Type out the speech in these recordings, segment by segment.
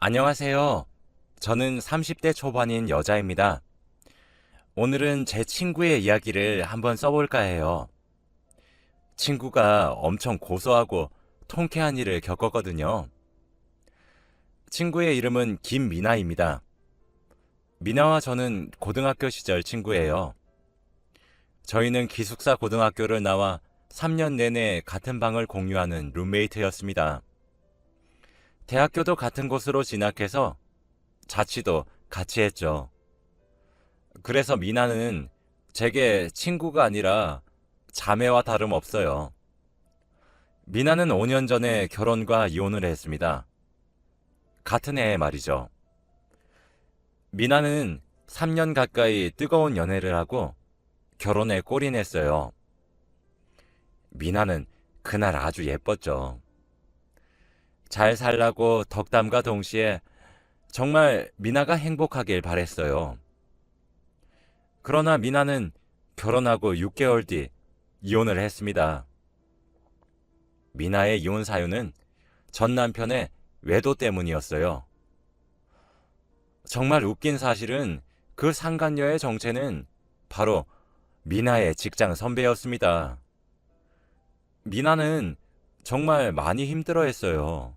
안녕하세요. 저는 30대 초반인 여자입니다. 오늘은 제 친구의 이야기를 한번 써볼까 해요. 친구가 엄청 고소하고 통쾌한 일을 겪었거든요. 친구의 이름은 김미나입니다. 미나와 저는 고등학교 시절 친구예요. 저희는 기숙사 고등학교를 나와 3년 내내 같은 방을 공유하는 룸메이트였습니다. 대학교도 같은 곳으로 진학해서 자취도 같이 했죠. 그래서 미나는 제게 친구가 아니라 자매와 다름없어요. 미나는 5년 전에 결혼과 이혼을 했습니다. 같은 해에 말이죠. 미나는 3년 가까이 뜨거운 연애를 하고 결혼에 골인했어요. 미나는 그날 아주 예뻤죠. 잘 살라고 덕담과 동시에 정말 미나가 행복하길 바랬어요. 그러나 미나는 결혼하고 6개월 뒤 이혼을 했습니다. 미나의 이혼 사유는 전 남편의 외도 때문이었어요. 정말 웃긴 사실은 그 상간녀의 정체는 바로 미나의 직장 선배였습니다. 미나는 정말 많이 힘들어했어요.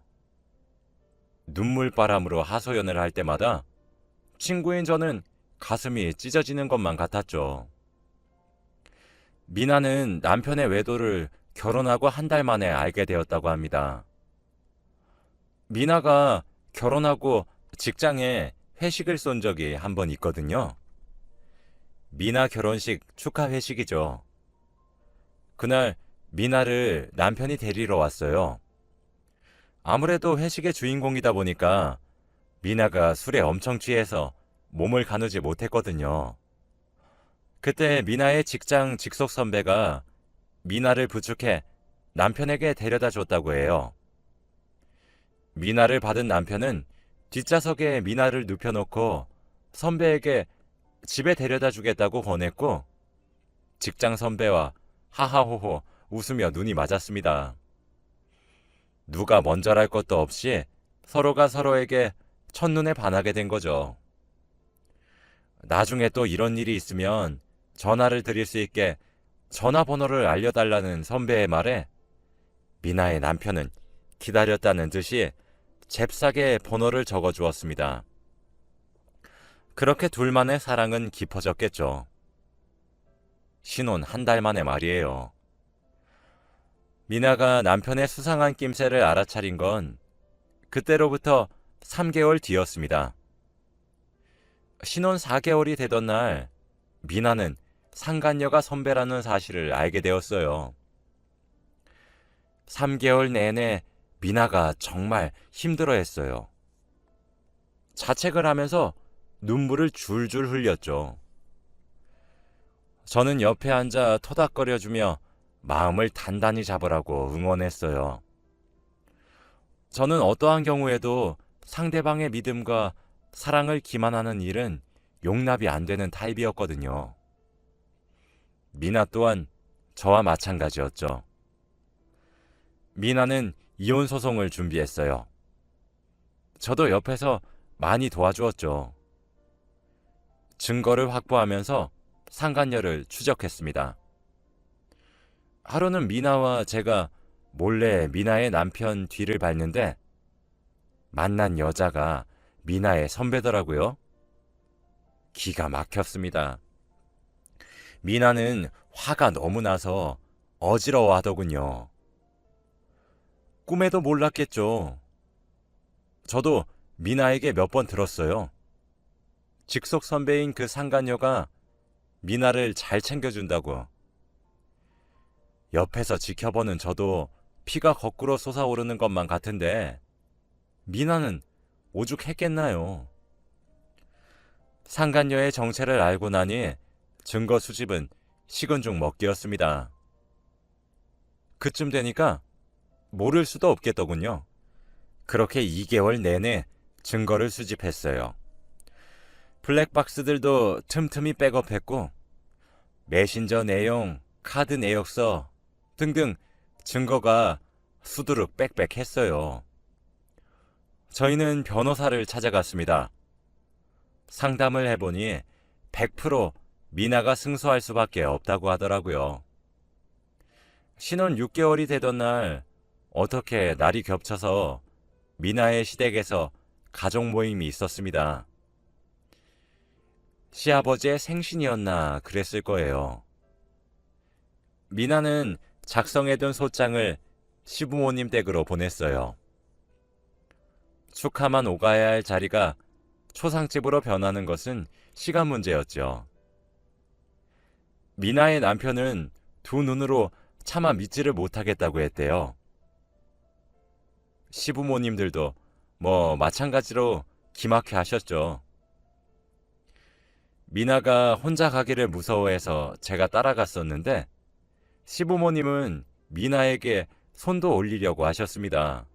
눈물바람으로 하소연을 할 때마다 친구인 저는 가슴이 찢어지는 것만 같았죠. 미나는 남편의 외도를 결혼하고 한 달 만에 알게 되었다고 합니다. 미나가 결혼하고 직장에 회식을 쏜 적이 한 번 있거든요. 미나 결혼식 축하 회식이죠. 그날 미나를 남편이 데리러 왔어요. 아무래도 회식의 주인공이다 보니까 미나가 술에 엄청 취해서 몸을 가누지 못했거든요. 그때 미나의 직장 직속 선배가 미나를 부축해 남편에게 데려다 줬다고 해요. 미나를 받은 남편은 뒷좌석에 미나를 눕혀놓고 선배에게 집에 데려다 주겠다고 권했고 직장 선배와 하하호호 웃으며 눈이 맞았습니다. 누가 먼저랄 것도 없이 서로가 서로에게 첫눈에 반하게 된 거죠. 나중에 또 이런 일이 있으면 전화를 드릴 수 있게 전화번호를 알려달라는 선배의 말에 미나의 남편은 기다렸다는 듯이 잽싸게 번호를 적어 주었습니다. 그렇게 둘만의 사랑은 깊어졌겠죠. 신혼 한 달 만에 말이에요. 미나가 남편의 수상한 낌새를 알아차린 건 그때로부터 3개월 뒤였습니다. 신혼 4개월이 되던 날 미나는 상간녀가 선배라는 사실을 알게 되었어요. 3개월 내내 미나가 정말 힘들어했어요. 자책을 하면서 눈물을 줄줄 흘렸죠. 저는 옆에 앉아 토닥거려주며 마음을 단단히 잡으라고 응원했어요. 저는 어떠한 경우에도 상대방의 믿음과 사랑을 기만하는 일은 용납이 안 되는 타입이었거든요. 미나 또한 저와 마찬가지였죠. 미나는 이혼 소송을 준비했어요. 저도 옆에서 많이 도와주었죠. 증거를 확보하면서 상간녀를 추적했습니다. 하루는 미나와 제가 몰래 미나의 남편 뒤를 밟는데 만난 여자가 미나의 선배더라고요. 기가 막혔습니다. 미나는 화가 너무 나서 어지러워하더군요. 꿈에도 몰랐겠죠. 저도 미나에게 몇 번 들었어요. 직속 선배인 그 상간녀가 미나를 잘 챙겨준다고. 옆에서 지켜보는 저도 피가 거꾸로 솟아오르는 것만 같은데 미나는 오죽했겠나요? 상간녀의 정체를 알고 나니 증거 수집은 식은 죽 먹기였습니다. 그쯤 되니까 모를 수도 없겠더군요. 그렇게 2개월 내내 증거를 수집했어요. 블랙박스들도 틈틈이 백업했고 메신저 내용, 카드 내역서 등등 증거가 수두룩 빽빽했어요. 저희는 변호사를 찾아갔습니다. 상담을 해보니 100% 미나가 승소할 수밖에 없다고 하더라고요. 신혼 6개월이 되던 날 어떻게 날이 겹쳐서 미나의 시댁에서 가족 모임이 있었습니다. 시아버지의 생신이었나 그랬을 거예요. 미나는 작성해둔 소장을 시부모님 댁으로 보냈어요. 축하만 오가야 할 자리가 초상집으로 변하는 것은 시간 문제였죠. 미나의 남편은 두 눈으로 차마 믿지를 못하겠다고 했대요. 시부모님들도 뭐 마찬가지로 기막혀 하셨죠. 미나가 혼자 가기를 무서워해서 제가 따라갔었는데 시부모님은 미나에게 손도 올리려고 하셨습니다.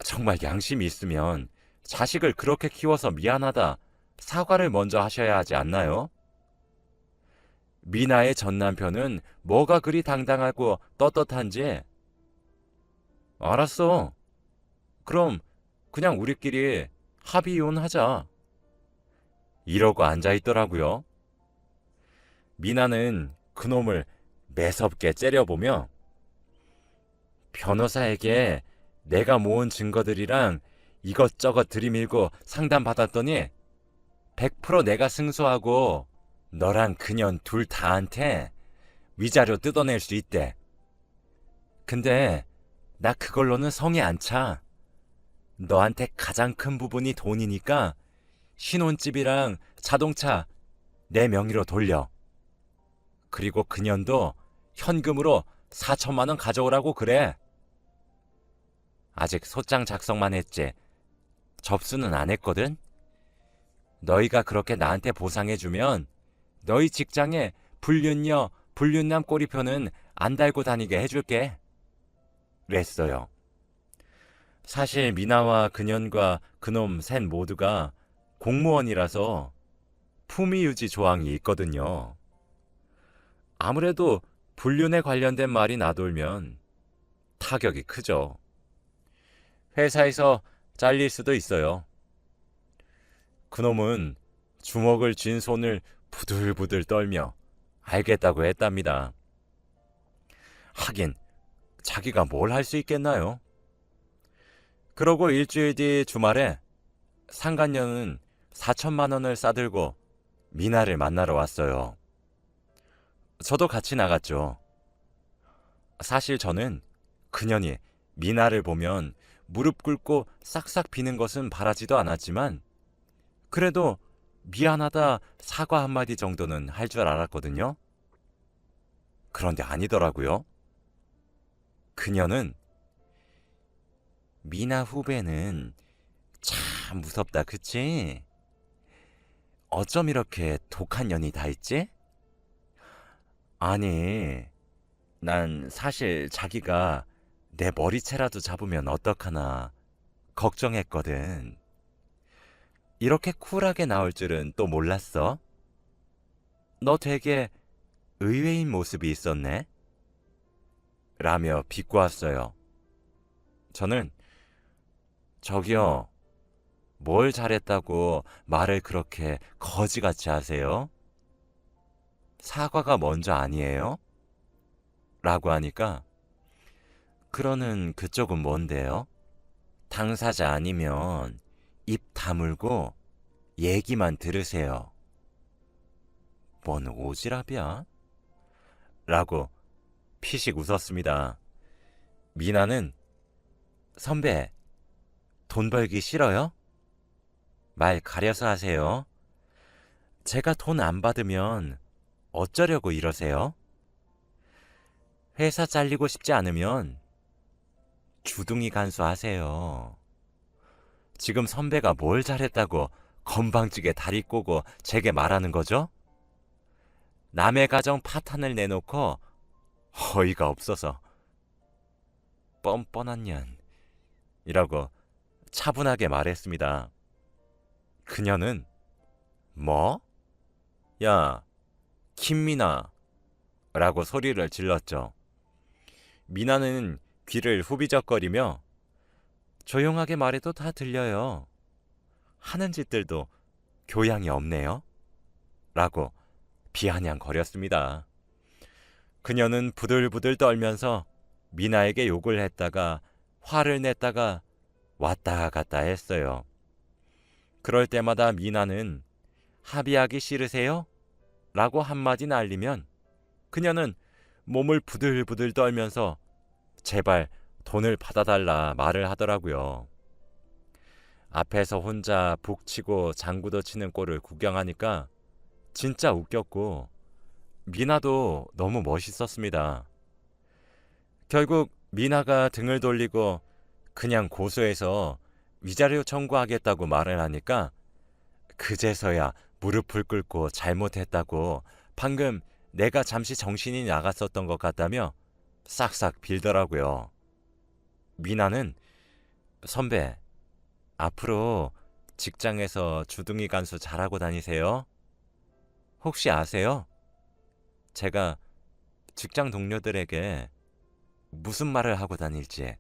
정말 양심이 있으면 자식을 그렇게 키워서 미안하다 사과를 먼저 하셔야 하지 않나요? 미나의 전 남편은 뭐가 그리 당당하고 떳떳한지. 알았어. 그럼 그냥 우리끼리 합의 이혼하자. 이러고 앉아있더라고요. 미나는 그놈을 매섭게 째려보며 변호사에게 내가 모은 증거들이랑 이것저것 들이밀고 상담받았더니 100% 내가 승소하고 너랑 그년 둘 다한테 위자료 뜯어낼 수 있대. 근데 나 그걸로는 성이 안 차. 너한테 가장 큰 부분이 돈이니까 신혼집이랑 자동차 내 명의로 돌려. 그리고 그년도 현금으로 4천만 원 가져오라고 그래. 아직 소장 작성만 했지. 접수는 안 했거든. 너희가 그렇게 나한테 보상해주면 너희 직장에 불륜녀, 불륜남 꼬리표는 안 달고 다니게 해줄게. 그랬어요. 사실 미나와 그년과 그놈 셋 모두가 공무원이라서 품위유지 조항이 있거든요. 아무래도 불륜에 관련된 말이 나돌면 타격이 크죠. 회사에서 잘릴 수도 있어요. 그놈은 주먹을 쥔 손을 부들부들 떨며 알겠다고 했답니다. 하긴 자기가 뭘 할 수 있겠나요? 그러고 일주일 뒤 주말에 상간녀는 4천만 원을 싸들고 미나를 만나러 왔어요. 저도 같이 나갔죠. 사실 저는 그년이 미나를 보면 무릎 꿇고 싹싹 비는 것은 바라지도 않았지만 그래도 미안하다 사과 한마디 정도는 할 줄 알았거든요. 그런데 아니더라고요. 그녀는 미나 후배는 참 무섭다 그치? 어쩜 이렇게 독한 년이 다 있지? 아니, 난 사실 자기가 내 머리채라도 잡으면 어떡하나 걱정했거든. 이렇게 쿨하게 나올 줄은 또 몰랐어. 너 되게 의외인 모습이 있었네. 라며 비꼬았어요. 저는 저기요, 뭘 잘했다고 말을 그렇게 거지같이 하세요? 사과가 먼저 아니에요? 라고 하니까 그러는 그쪽은 뭔데요? 당사자 아니면 입 다물고 얘기만 들으세요. 뭔 오지랖이야? 라고 피식 웃었습니다. 미나는 선배, 돈 벌기 싫어요? 말 가려서 하세요. 제가 돈 안 받으면 어쩌려고 이러세요? 회사 잘리고 싶지 않으면 주둥이 간수하세요. 지금 선배가 뭘 잘했다고 건방지게 다리 꼬고 제게 말하는 거죠? 남의 가정 파탄을 내놓고 어이가 없어서 뻔뻔한 년 이라고 차분하게 말했습니다. 그녀는 뭐? 야, 김미나 라고 소리를 질렀죠. 미나는 귀를 후비적거리며 조용하게 말해도 다 들려요. 하는 짓들도 교양이 없네요. 라고 비아냥거렸습니다. 그녀는 부들부들 떨면서 미나에게 욕을 했다가 화를 냈다가 왔다 갔다 했어요. 그럴 때마다 미나는 합의하기 싫으세요? 라고 한마디 날리면 그녀는 몸을 부들부들 떨면서 제발 돈을 받아달라 말을 하더라고요. 앞에서 혼자 북치고 장구도 치는 꼴을 구경하니까 진짜 웃겼고 미나도 너무 멋있었습니다. 결국 미나가 등을 돌리고 그냥 고소해서 위자료 청구하겠다고 말을 하니까 그제서야 무릎을 꿇고 잘못했다고 방금 내가 잠시 정신이 나갔었던 것 같다며 싹싹 빌더라고요. 미나는 선배, 앞으로 직장에서 주둥이 간수 잘하고 다니세요. 혹시 아세요? 제가 직장 동료들에게 무슨 말을 하고 다닐지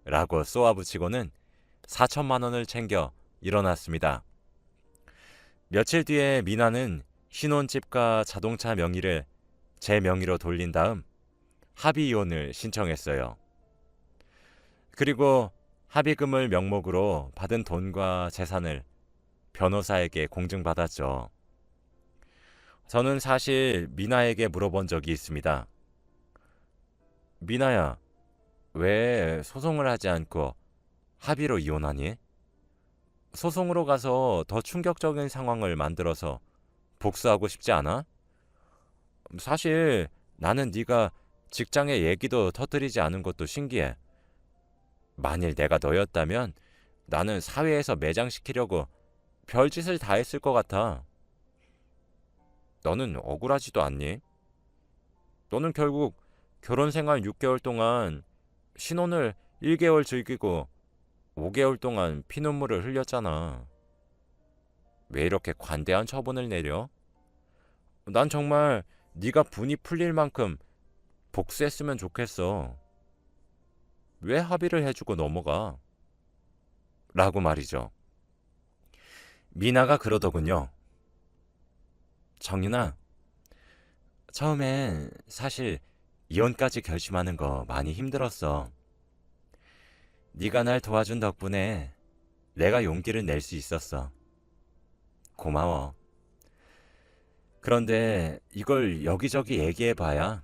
라고 쏘아붙이고는 4천만 원을 챙겨 일어났습니다. 며칠 뒤에 미나는 신혼집과 자동차 명의를 제 명의로 돌린 다음 합의 이혼을 신청했어요. 그리고 합의금을 명목으로 받은 돈과 재산을 변호사에게 공증받았죠. 저는 사실 미나에게 물어본 적이 있습니다. 미나야, 왜 소송을 하지 않고 합의로 이혼하니? 소송으로 가서 더 충격적인 상황을 만들어서 복수하고 싶지 않아? 사실 나는 네가 직장의 얘기도 터뜨리지 않은 것도 신기해. 만일 내가 너였다면 나는 사회에서 매장시키려고 별짓을 다 했을 것 같아. 너는 억울하지도 않니? 너는 결국 결혼 생활 6개월 동안 신혼을 1개월 즐기고 5개월 동안 피눈물을 흘렸잖아. 왜 이렇게 관대한 처분을 내려? 난 정말 네가 분이 풀릴 만큼 복수했으면 좋겠어. 왜 합의를 해주고 넘어가? 라고 말이죠. 미나가 그러더군요. 정윤아, 처음엔 사실 이혼까지 결심하는 거 많이 힘들었어. 네가 날 도와준 덕분에 내가 용기를 낼 수 있었어. 고마워. 그런데 이걸 여기저기 얘기해봐야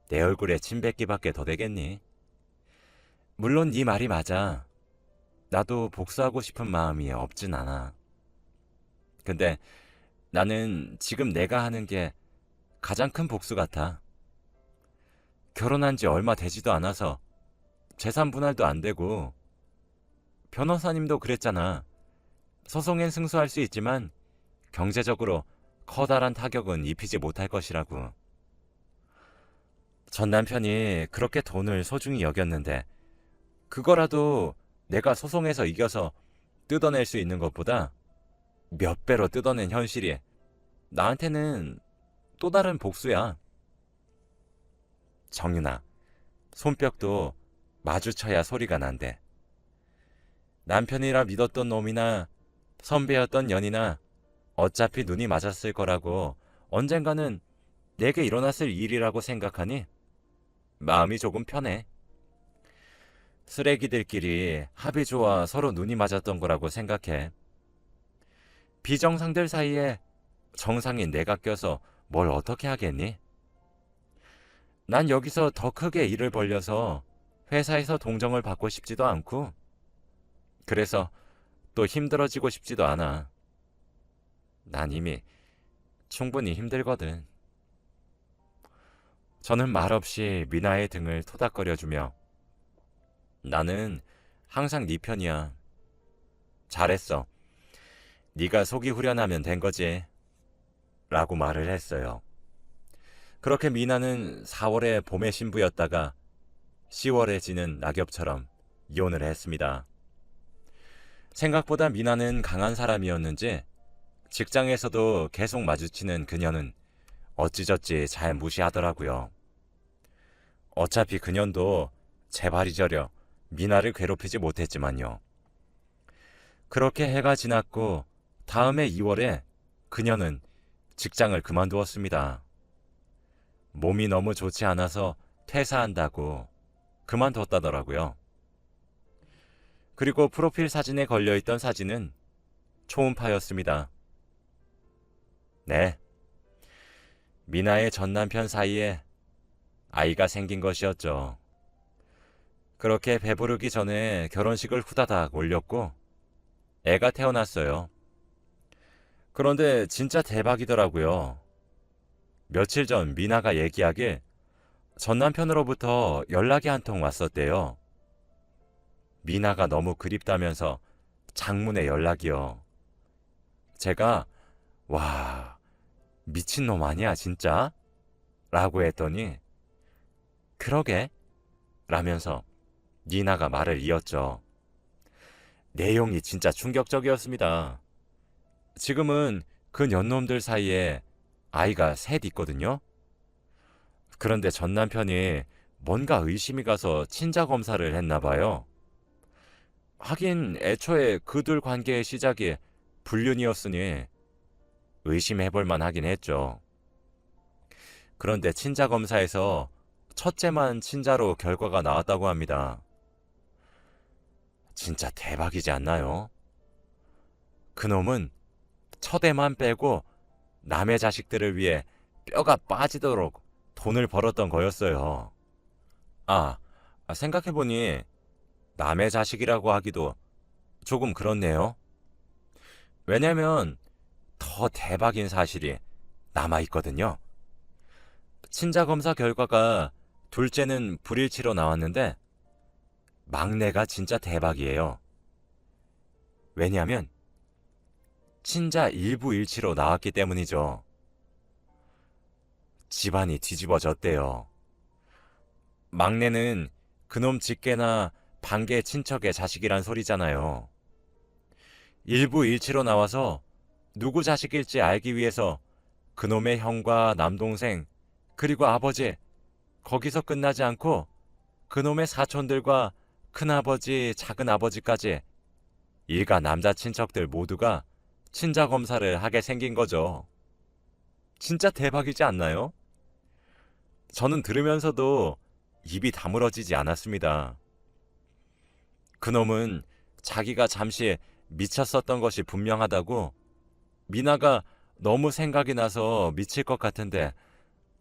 내 얼굴에 침 뱉기밖에 더 되겠니? 물론 네 말이 맞아. 나도 복수하고 싶은 마음이 없진 않아. 근데 나는 지금 내가 하는 게 가장 큰 복수 같아. 결혼한 지 얼마 되지도 않아서 재산 분할도 안 되고 변호사님도 그랬잖아. 소송엔 승소할 수 있지만 경제적으로 커다란 타격은 입히지 못할 것이라고. 전 남편이 그렇게 돈을 소중히 여겼는데 그거라도 내가 소송에서 이겨서 뜯어낼 수 있는 것보다 몇 배로 뜯어낸 현실이 나한테는 또 다른 복수야. 정윤아, 손뼉도 마주쳐야 소리가 난대. 남편이라 믿었던 놈이나 선배였던 년이나 어차피 눈이 맞았을 거라고 언젠가는 내게 일어났을 일이라고 생각하니 마음이 조금 편해. 쓰레기들끼리 합이 좋아 서로 눈이 맞았던 거라고 생각해. 비정상들 사이에 정상인 내가 껴서 뭘 어떻게 하겠니? 난 여기서 더 크게 일을 벌려서 회사에서 동정을 받고 싶지도 않고 그래서 또 힘들어지고 싶지도 않아. 난 이미 충분히 힘들거든. 저는 말없이 미나의 등을 토닥거려주며 나는 항상 네 편이야. 잘했어. 네가 속이 후련하면 된 거지. 라고 말을 했어요. 그렇게 미나는 4월에 봄의 신부였다가 10월에 지는 낙엽처럼 이혼을 했습니다. 생각보다 미나는 강한 사람이었는지 직장에서도 계속 마주치는 그녀는 어찌저찌 잘 무시하더라고요. 어차피 그년도 제 발이 저려 미나를 괴롭히지 못했지만요. 그렇게 해가 지났고 다음해 2월에 그녀는 직장을 그만두었습니다. 몸이 너무 좋지 않아서 퇴사한다고 그만뒀다더라고요. 그리고 프로필 사진에 걸려있던 사진은 초음파였습니다. 네, 미나의 전 남편 사이에 아이가 생긴 것이었죠. 그렇게 배부르기 전에 결혼식을 후다닥 올렸고 애가 태어났어요. 그런데 진짜 대박이더라고요. 며칠 전 미나가 얘기하길 전 남편으로부터 연락이 한 통 왔었대요. 미나가 너무 그립다면서 장문의 연락이요. 제가 와, 미친놈 아니야 진짜? 라고 했더니 그러게? 라면서 니나가 말을 이었죠. 내용이 진짜 충격적이었습니다. 지금은 그 년놈들 사이에 아이가 셋 있거든요. 그런데 전 남편이 뭔가 의심이 가서 친자 검사를 했나 봐요. 하긴 애초에 그 둘 관계의 시작이 불륜이었으니 의심해볼 만하긴 했죠. 그런데 친자 검사에서 첫째만 친자로 결과가 나왔다고 합니다. 진짜 대박이지 않나요? 그놈은 첫애만 빼고 남의 자식들을 위해 뼈가 빠지도록 돈을 벌었던 거였어요. 생각해보니 남의 자식이라고 하기도 조금 그렇네요. 왜냐면 더 대박인 사실이 남아있거든요. 친자 검사 결과가 둘째는 불일치로 나왔는데 막내가 진짜 대박이에요. 왜냐하면 친자 일부 일치로 나왔기 때문이죠. 집안이 뒤집어졌대요. 막내는 그놈 직계나 반계 친척의 자식이란 소리잖아요. 일부 일치로 나와서 누구 자식일지 알기 위해서 그놈의 형과 남동생 그리고 아버지 거기서 끝나지 않고 그놈의 사촌들과 큰아버지, 작은아버지까지 일가 남자 친척들 모두가 친자 검사를 하게 생긴 거죠. 진짜 대박이지 않나요? 저는 들으면서도 입이 다물어지지 않았습니다. 그놈은 자기가 잠시 미쳤었던 것이 분명하다고 미나가 너무 생각이 나서 미칠 것 같은데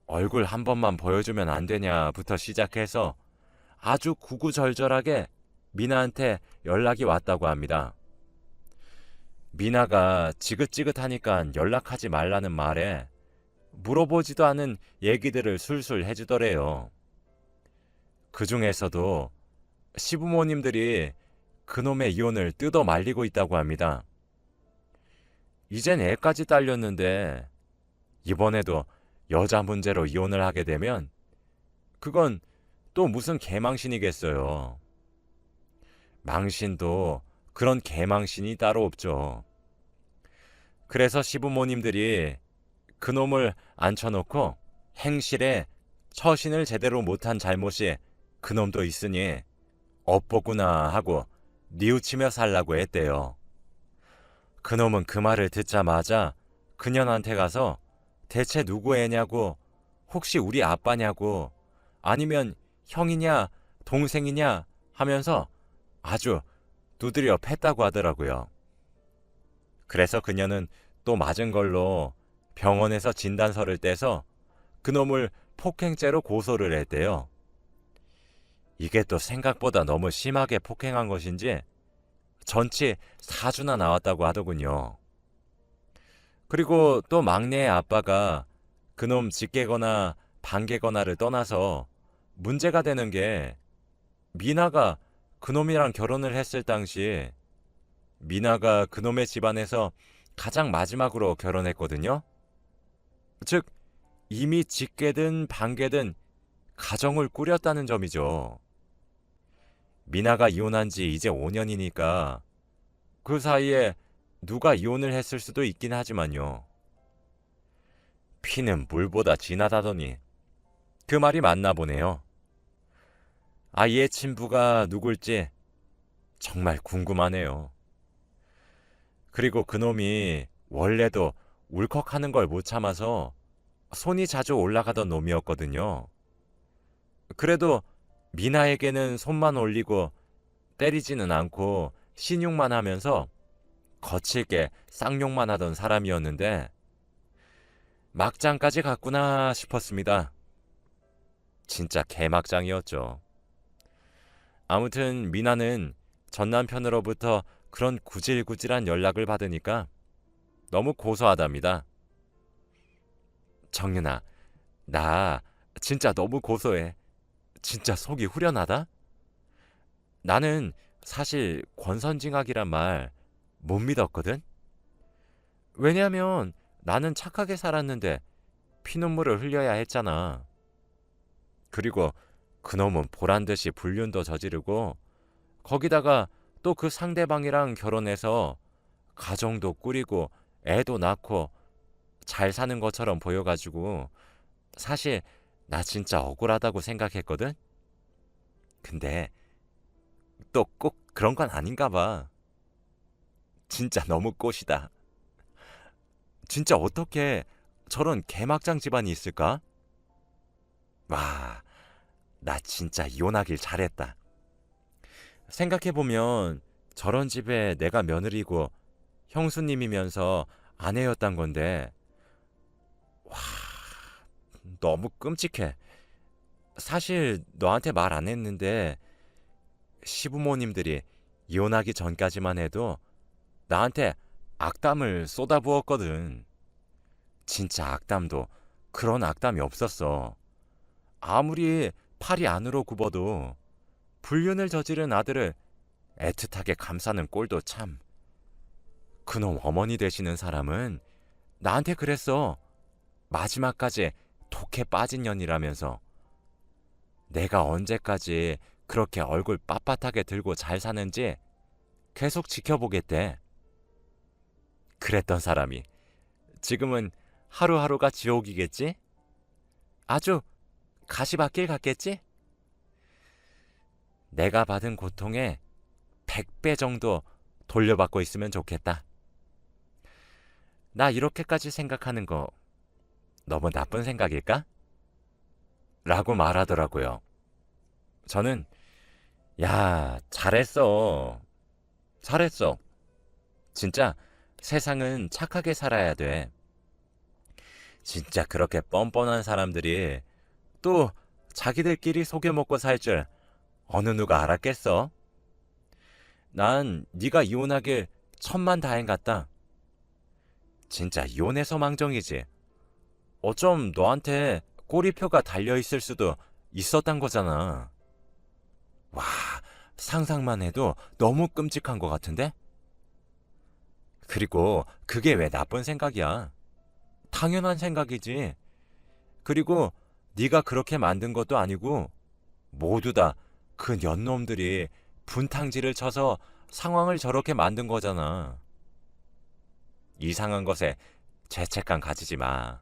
얼굴 한 번만 보여주면 안 되냐부터 시작해서 아주 구구절절하게 미나한테 연락이 왔다고 합니다. 미나가 지긋지긋하니까 연락하지 말라는 말에 물어보지도 않은 얘기들을 술술 해주더래요. 그 중에서도 시부모님들이 그놈의 이혼을 뜯어 말리고 있다고 합니다. 이젠 애까지 딸렸는데 이번에도 여자 문제로 이혼을 하게 되면 그건 또 무슨 개망신이겠어요. 망신도 그런 개망신이 따로 없죠. 그래서 시부모님들이 그놈을 앉혀놓고 행실에 처신을 제대로 못한 잘못이 그놈도 있으니 업보구나 하고 뉘우치며 살라고 했대요. 그놈은 그 말을 듣자마자 그년한테 가서 대체 누구 애냐고, 혹시 우리 아빠냐고, 아니면 형이냐 동생이냐 하면서 아주 두드려 팼다고 하더라고요. 그래서 그녀는 또 맞은 걸로 병원에서 진단서를 떼서 그놈을 폭행죄로 고소를 했대요. 이게 또 생각보다 너무 심하게 폭행한 것인지 전치 4주나 나왔다고 하더군요. 그리고 또 막내의 아빠가 그놈 직계거나 반계거나를 떠나서 문제가 되는 게 미나가 그놈이랑 결혼을 했을 당시 미나가 그놈의 집안에서 가장 마지막으로 결혼했거든요. 즉 이미 직계든 반계든 가정을 꾸렸다는 점이죠. 미나가 이혼한 지 이제 5년이니까 그 사이에 누가 이혼을 했을 수도 있긴 하지만요. 피는 물보다 진하다더니 그 말이 맞나 보네요. 아이의 친부가 누굴지 정말 궁금하네요. 그리고 그놈이 원래도 울컥하는 걸 못 참아서 손이 자주 올라가던 놈이었거든요. 그래도 미나에게는 손만 올리고 때리지는 않고 신용만 하면서 거칠게 쌍욕만 하던 사람이었는데 막장까지 갔구나 싶었습니다. 진짜 개막장이었죠. 아무튼 미나는 전 남편으로부터 그런 구질구질한 연락을 받으니까 너무 고소하답니다. 정윤아, 나 진짜 너무 고소해. 진짜 속이 후련하다? 나는 사실 권선징악이란 말 못 믿었거든? 왜냐면 나는 착하게 살았는데 피눈물을 흘려야 했잖아. 그리고 그놈은 보란듯이 불륜도 저지르고 거기다가 또 그 상대방이랑 결혼해서 가정도 꾸리고 애도 낳고 잘 사는 것처럼 보여가지고 사실 나 진짜 억울하다고 생각했거든? 근데 또 꼭 그런 건 아닌가 봐. 진짜 너무 꽃이다. 진짜 어떻게 저런 개막장 집안이 있을까? 와, 나 진짜 이혼하길 잘했다. 생각해보면 저런 집에 내가 며느리고 형수님이면서 아내였단 건데, 와, 너무 끔찍해. 사실 너한테 말 안 했는데 시부모님들이 이혼하기 전까지만 해도 나한테 악담을 쏟아부었거든. 진짜 악담도 그런 악담이 없었어. 아무리 팔이 안으로 굽어도 불륜을 저지른 아들을 애틋하게 감싸는 꼴도 참. 그놈 어머니 되시는 사람은 나한테 그랬어. 마지막까지 독해 빠진 년이라면서. 내가 언제까지 그렇게 얼굴 빳빳하게 들고 잘 사는지 계속 지켜보겠대. 그랬던 사람이 지금은 하루하루가 지옥이겠지? 아주 가시밭길 같겠지? 내가 받은 고통의 100배 정도 돌려받고 있으면 좋겠다. 나 이렇게까지 생각하는 거 너무 나쁜 생각일까? 라고 말하더라고요. 저는 야, 잘했어. 잘했어. 진짜 세상은 착하게 살아야 돼. 진짜 그렇게 뻔뻔한 사람들이 또 자기들끼리 속여먹고 살 줄 어느 누가 알았겠어? 난 네가 이혼하길 천만다행 같다. 진짜 이혼해서 망정이지. 어쩜 너한테 꼬리표가 달려있을 수도 있었단 거잖아. 와, 상상만 해도 너무 끔찍한 것 같은데? 그리고 그게 왜 나쁜 생각이야? 당연한 생각이지. 그리고 네가 그렇게 만든 것도 아니고 모두 다 그 년놈들이 분탕질을 쳐서 상황을 저렇게 만든 거잖아. 이상한 것에 죄책감 가지지 마.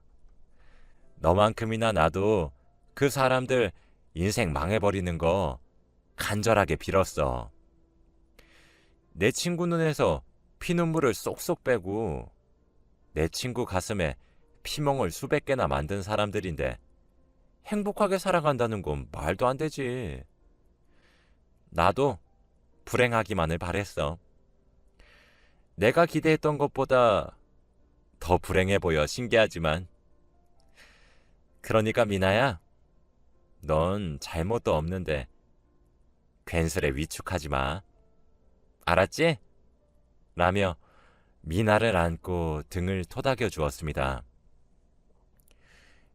너만큼이나 나도 그 사람들 인생 망해버리는 거 간절하게 빌었어. 내 친구 눈에서 피눈물을 쏙쏙 빼고 내 친구 가슴에 피멍을 수백 개나 만든 사람들인데 행복하게 살아간다는 건 말도 안 되지. 나도 불행하기만을 바랬어. 내가 기대했던 것보다 더 불행해 보여 신기하지만. 그러니까 미나야, 넌 잘못도 없는데 괜스레 위축하지 마. 알았지? 라며 미나를 안고 등을 토닥여 주었습니다.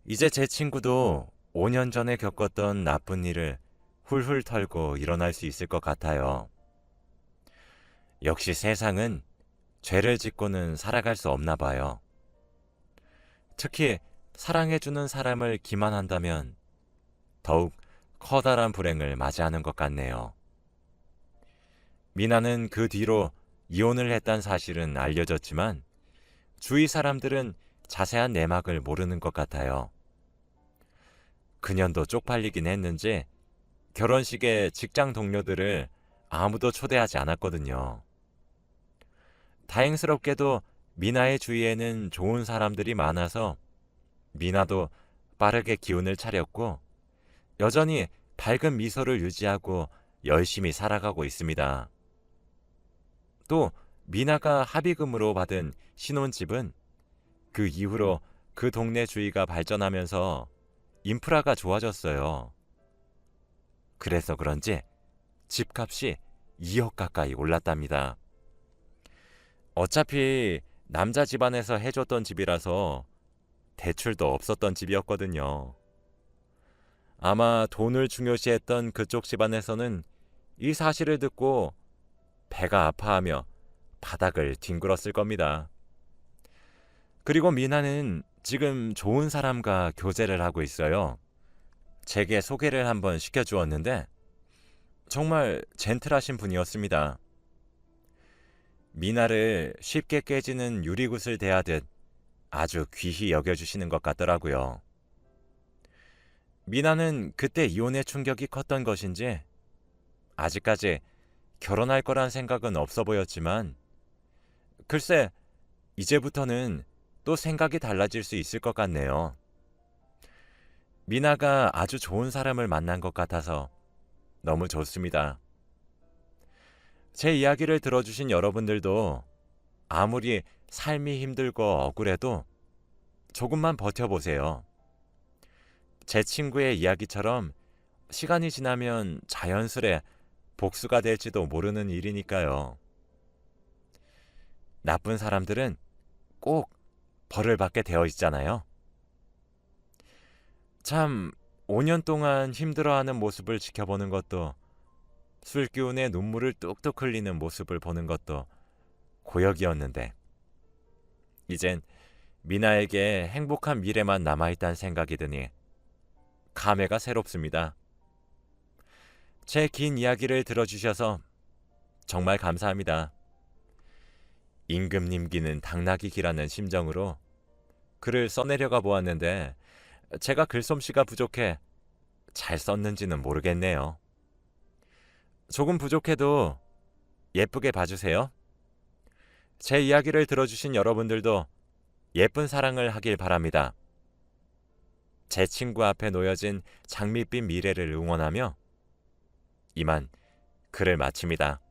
이제 제 친구도 5년 전에 겪었던 나쁜 일을 훌훌 털고 일어날 수 있을 것 같아요. 역시 세상은 죄를 짓고는 살아갈 수 없나 봐요. 특히 사랑해주는 사람을 기만한다면 더욱 커다란 불행을 맞이하는 것 같네요. 미나는 그 뒤로 이혼을 했다는 사실은 알려졌지만 주위 사람들은 자세한 내막을 모르는 것 같아요. 그년도 쪽팔리긴 했는지 결혼식에 직장 동료들을 아무도 초대하지 않았거든요. 다행스럽게도 미나의 주위에는 좋은 사람들이 많아서 미나도 빠르게 기운을 차렸고 여전히 밝은 미소를 유지하고 열심히 살아가고 있습니다. 또 미나가 합의금으로 받은 신혼집은 그 이후로 그 동네 주위가 발전하면서 인프라가 좋아졌어요. 그래서 그런지 집값이 2억 가까이 올랐답니다. 어차피 남자 집안에서 해줬던 집이라서 대출도 없었던 집이었거든요. 아마 돈을 중요시했던 그쪽 집안에서는 이 사실을 듣고 배가 아파하며 바닥을 뒹굴었을 겁니다. 그리고 미나는 지금 좋은 사람과 교제를 하고 있어요. 제게 소개를 한번 시켜주었는데 정말 젠틀하신 분이었습니다. 미나를 쉽게 깨지는 유리굿을 대하듯 아주 귀히 여겨주시는 것 같더라고요. 미나는 그때 이혼의 충격이 컸던 것인지 아직까지 결혼할 거란 생각은 없어 보였지만 글쎄 이제부터는 또 생각이 달라질 수 있을 것 같네요. 미나가 아주 좋은 사람을 만난 것 같아서 너무 좋습니다. 제 이야기를 들어주신 여러분들도 아무리 삶이 힘들고 억울해도 조금만 버텨보세요. 제 친구의 이야기처럼 시간이 지나면 자연스레 복수가 될지도 모르는 일이니까요. 나쁜 사람들은 꼭 벌을 받게 되어 있잖아요. 참 5년 동안 힘들어하는 모습을 지켜보는 것도 술기운에 눈물을 뚝뚝 흘리는 모습을 보는 것도 고역이었는데 이젠 미나에게 행복한 미래만 남아있다는 생각이 드니 감회가 새롭습니다. 제 긴 이야기를 들어주셔서 정말 감사합니다. 임금님 기는 당나귀 기라는 심정으로 글을 써내려가 보았는데 제가 글솜씨가 부족해 잘 썼는지는 모르겠네요. 조금 부족해도 예쁘게 봐주세요. 제 이야기를 들어주신 여러분들도 예쁜 사랑을 하길 바랍니다. 제 친구 앞에 놓여진 장밋빛 미래를 응원하며 이만 글을 마칩니다.